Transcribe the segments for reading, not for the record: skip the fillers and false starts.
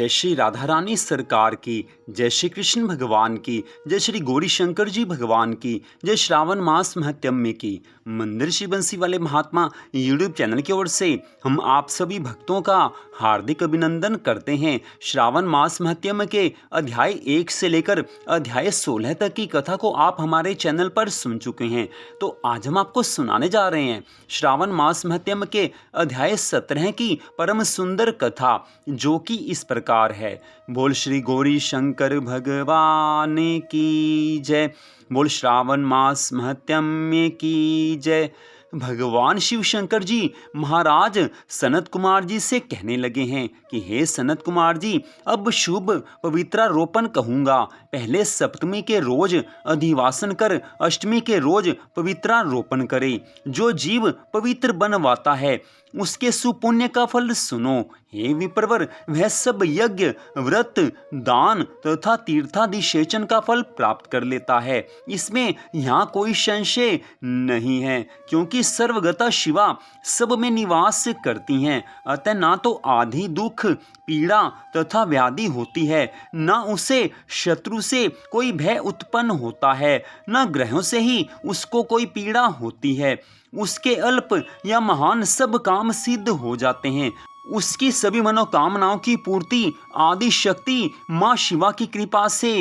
जय श्री राधा रानी सरकार की, जय श्री कृष्ण भगवान की, जय श्री गौरी शंकर जी भगवान की, जय श्रावण मास महत्म्य की। मंदिर श्री बंसी वाले महात्मा यूट्यूब चैनल की ओर से हम आप सभी भक्तों का हार्दिक अभिनंदन करते हैं। श्रावण मास महत्म्य के अध्याय 1 से लेकर अध्याय 16 तक की कथा को आप हमारे चैनल पर सुन चुके हैं। तो आज हम आपको सुनाने जा रहे हैं श्रावण मास महत्म्य के अध्याय 17 की परम सुंदर कथा, जो कि इस प्रकार है। बोल श्री गौरी शंकर भगवान की जय। बोल श्रावण मास महत्म्य की जय। भगवान शिव शंकर जी महाराज सनत कुमार जी से कहने लगे हैं कि हे सनत कुमार जी, अब शुभ पवित्रारोपण कहूँगा। पहले सप्तमी के रोज अधिवासन कर अष्टमी के रोज पवित्रारोपण करे। जो जीव पवित्र बनवाता है उसके सुपुण्य का फल सुनो। हे विप्रवर, वह सब यज्ञ, व्रत, दान तथा तीर्थादिशेचन का फल प्राप्त कर लेता है। इसमें यहाँ कोई संशय नहीं है, क्योंकि सर्वगता शिवा सब में निवास करती हैं। अतः ना तो आधी दुख, पीड़ा तथा व्याधि होती है, ना उसे शत्रु से कोई भय उत्पन्न होता है, ना ग्रहों से ही उसको कोई पीड़ा होती है। उसके अल्प या महान सब काम सिद्ध हो जाते हैं। उसकी सभी मनोकामनाओं की पूर्ति आदि शक्ति माँ शिवा की कृपा से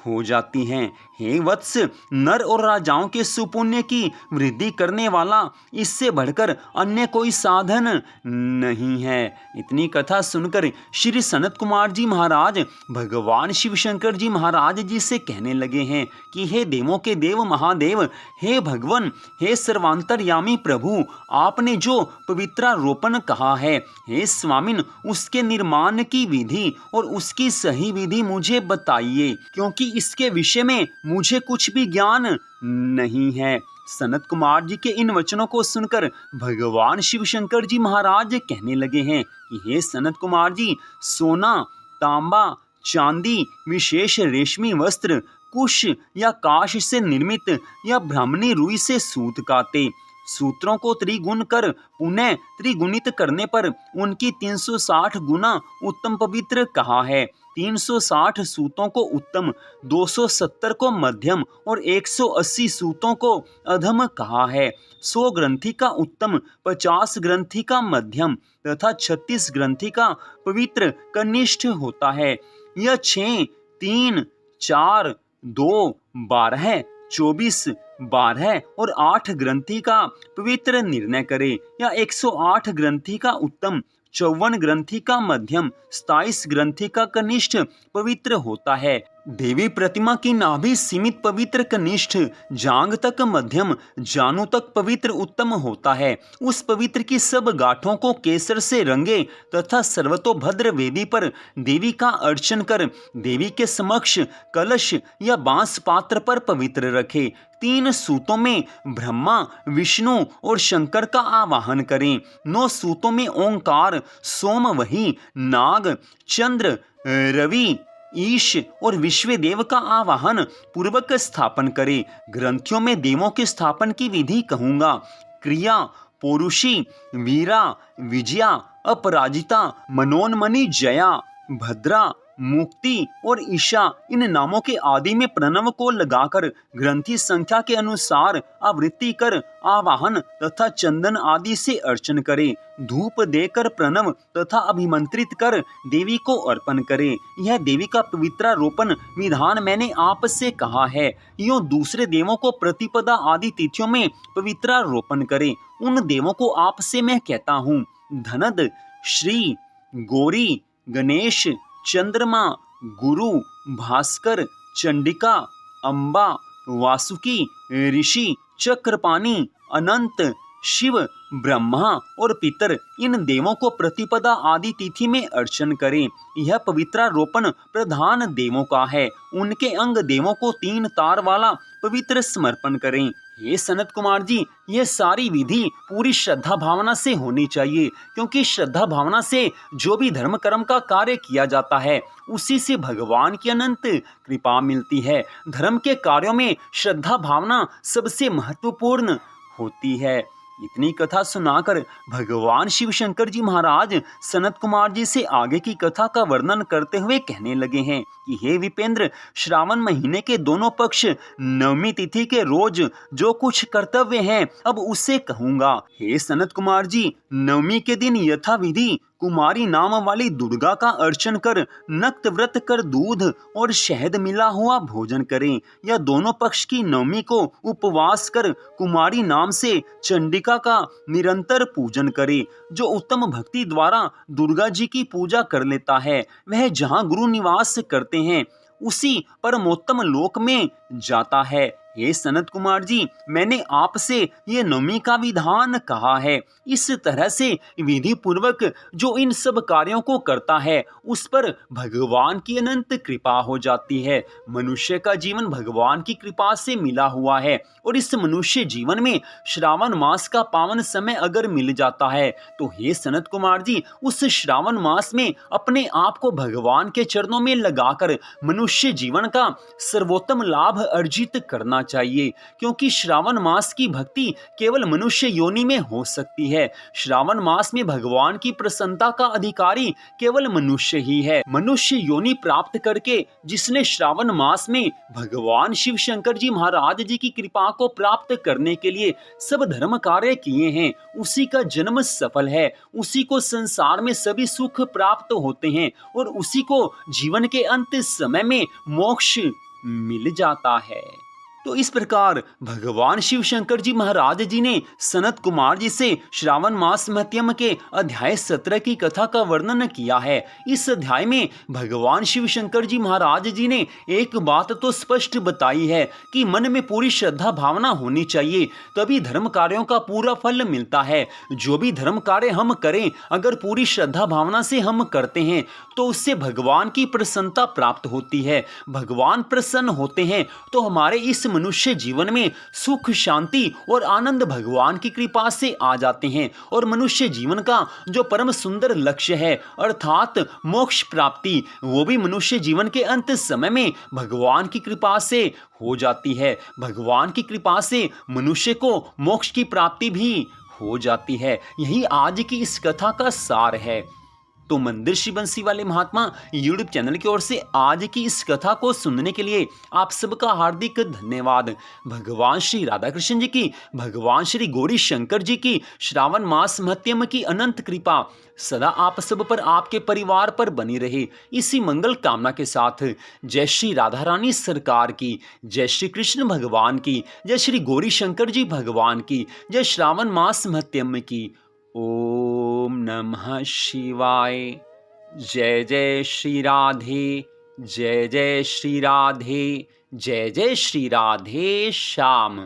हो जाती हैं। हे वत्स, नर और राजाओं के सुपुण्य की वृद्धि करने वाला इससे बढ़कर अन्य कोई साधन नहीं है। इतनी कथा सुनकर श्री सनत कुमार जी महाराज भगवान शिव शंकर जी महाराज जी से कहने लगे हैं कि हे देवों के देव महादेव, हे भगवान, हे सर्वांतरयामी प्रभु, आपने जो पवित्रारोपण कहा है, हे स्वामिन, उसके निर्माण की विधि और उसकी सही विधि मुझे बताइए, क्योंकि इसके विषय में मुझे कुछ भी ज्ञान नहीं है। सनत कुमार जी के इन वचनों को सुनकर भगवान शिव शंकर जी महाराज कहने लगे हैं कि हे सनत कुमार जी, सोना, तांबा, चांदी, विशेष रेशमी वस्त्र, कुश या काश से निर्मित या ब्राह्मणी रुई से सूत काते सूत्रों को त्रिगुण कर पुनः त्रिगुणित करने पर उनकी 360 गुना उत्तम पवित्र कहा है। 360 सूतों को उत्तम, 270 को मध्यम और 180 सूतों को अधम कहा है। 100 ग्रंथि का उत्तम, 50 ग्रंथि का मध्यम तथा 36 ग्रंथि का पवित्र कनिष्ठ होता है। यह 6, 3, 4, 2, 12, 24, 12 और 8 ग्रंथि का पवित्र निर्णय करे, या 108 ग्रंथि का उत्तम, 54 ग्रंथि का मध्यम, 27 ग्रंथि का कनिष्ठ पवित्र होता है। देवी प्रतिमा की नाभि सीमित पवित्र कनिष्ठ, जांग तक मध्यम, जानू तक पवित्र उत्तम होता है। उस पवित्र की सब गांठों को केसर से रंगे तथा सर्वतोभद्र वेदी पर देवी का अर्चन कर देवी के समक्ष कलश या बांस पात्र पर पवित्र रखे। 3 सूतों में ब्रह्मा, विष्णु और शंकर का आवाहन करें। 9 सूतों में ओंकार, सोम, वही, नाग, चंद्र, रवि, ईश और विश्वदेव का आवाहन पूर्वक स्थापन करे। ग्रंथियों में देवों के स्थापन की विधि कहूँगा। क्रिया, पौरुषी, वीरा, विजया, अपराजिता, मनोन्मणि, जया, भद्रा, मुक्ति और ईशा, इन नामों के आदि में प्रणव को लगाकर ग्रंथि संख्या के अनुसार आवृत्ति कर आवाहन तथा चंदन आदि से अर्चन करे। धूप देकर प्रणव तथा अभिमंत्रित कर देवी को अर्पण करे। यह देवी का पवित्रारोपण विधान मैंने आपसे कहा है। यूं दूसरे देवों को प्रतिपदा आदि तिथियों में पवित्रारोपण करे। उन देवों को आपसे मैं कहता हूँ: धनद, श्री, गौरी, गणेश, चंद्रमा, गुरु, भास्कर, चंडिका, अंबा, वासुकी, ऋषि, चक्रपाणी, अनंत, शिव, ब्रह्मा और पितर, इन देवों को प्रतिपदा आदि तिथि में अर्चन करें। यह पवित्रारोपण प्रधान देवों का है। उनके अंग देवों को 3 तार वाला पवित्र समर्पण करें। हे सनत कुमार जी, यह सारी विधि पूरी श्रद्धा भावना से होनी चाहिए, क्योंकि श्रद्धा भावना से जो भी धर्म कर्म का कार्य किया जाता है उसी से भगवान की अनंत कृपा मिलती है। धर्म के कार्यों में श्रद्धा भावना सबसे महत्वपूर्ण होती है। इतनी कथा सुनाकर भगवान शिव शंकर जी महाराज सनत कुमार जी से आगे की कथा का वर्णन करते हुए कहने लगे हैं कि हे विपेंद्र, श्रावण महीने के दोनों पक्ष नवमी तिथि के रोज जो कुछ कर्तव्य हैं अब उससे कहूंगा। हे सनत कुमार जी, नवमी के दिन यथाविधि कुमारी नाम वाली दुर्गा का अर्चन कर नक्त व्रत कर दूध और शहद मिला हुआ भोजन करें, या दोनों पक्ष की नवमी को उपवास कर कुमारी नाम से चंडिका का निरंतर पूजन करें। जो उत्तम भक्ति द्वारा दुर्गा जी की पूजा कर लेता है वह जहाँ गुरु निवास करते हैं उसी परमोत्तम लोक में जाता है। हे सनत कुमार जी, मैंने आपसे ये नवमी का विधान कहा है। इस तरह से विधि पूर्वक जो इन सब कार्यों को करता है उस पर भगवान की अनंत कृपा हो जाती है। मनुष्य का जीवन भगवान की कृपा से मिला हुआ है और इस मनुष्य जीवन में श्रावण मास का पावन समय अगर मिल जाता है तो हे सनत कुमार जी, उस श्रावण मास में अपने आप को भगवान के चरणों में लगाकर मनुष्य जीवन का सर्वोत्तम लाभ अर्जित करना चाहिए, क्योंकि श्रावण मास की भक्ति केवल मनुष्य योनि में हो सकती है। श्रावण मास में भगवान की प्रसन्नता का अधिकारी केवल मनुष्य ही है। मनुष्य योनि प्राप्त करके जिसने श्रावण मास में भगवान शिव शंकर जी महाराज जी की कृपा को प्राप्त करने के लिए सब धर्म कार्य किए हैं उसी का जन्म सफल है, उसी को संसार में सभी सुख प्राप्त होते हैं और उसी को जीवन के अंत समय में मोक्ष मिल जाता है। तो इस प्रकार भगवान शिव शंकर जी महाराज जी ने सनत कुमार जी से श्रावण मास महत्यम के अध्याय 17 की कथा का वर्णन किया है। इस अध्याय में भगवान शिव शंकर जी महाराज जी ने एक बात तो स्पष्ट बताई है कि मन में पूरी श्रद्धा भावना होनी चाहिए, तभी धर्म कार्यों का पूरा फल मिलता है। जो भी धर्म कार्य हम करें अगर पूरी श्रद्धा भावना से हम करते हैं तो उससे भगवान की प्रसन्नता प्राप्त होती है। भगवान प्रसन्न होते हैं तो हमारे इस मनुष्य जीवन में सुख, शांति और आनंद भगवान की कृपा से आ जाते हैं और मनुष्य जीवन का जो परम सुंदर लक्ष्य है अर्थात मोक्ष प्राप्ति, वो भी मनुष्य जीवन के अंत समय में भगवान की कृपा से हो जाती है। भगवान की कृपा से मनुष्य को मोक्ष की प्राप्ति भी हो जाती है। यही आज की इस कथा का सार है। तो मंदिर श्री बंसी वाले महात्मा यूट्यूब चैनल की ओर से आज की इस कथा को सुनने के लिए आप सबका हार्दिक धन्यवाद। भगवान श्री राधा कृष्ण जी की, भगवान श्री गौरी शंकर जी की श्रावण मास महत्यम की अनंत कृपा सदा आप सब पर, आपके परिवार पर बनी रहे। इसी मंगल कामना के साथ जय श्री राधा रानी सरकार की, जय श्री कृष्ण भगवान की, जय श्री गौरी शंकर जी भगवान की, जय श्रावण मास महत्यम की। ओम नमः शिवाय। जय जय श्री राधे, जय जय श्री राधे, जय जय श्री राधे श्याम।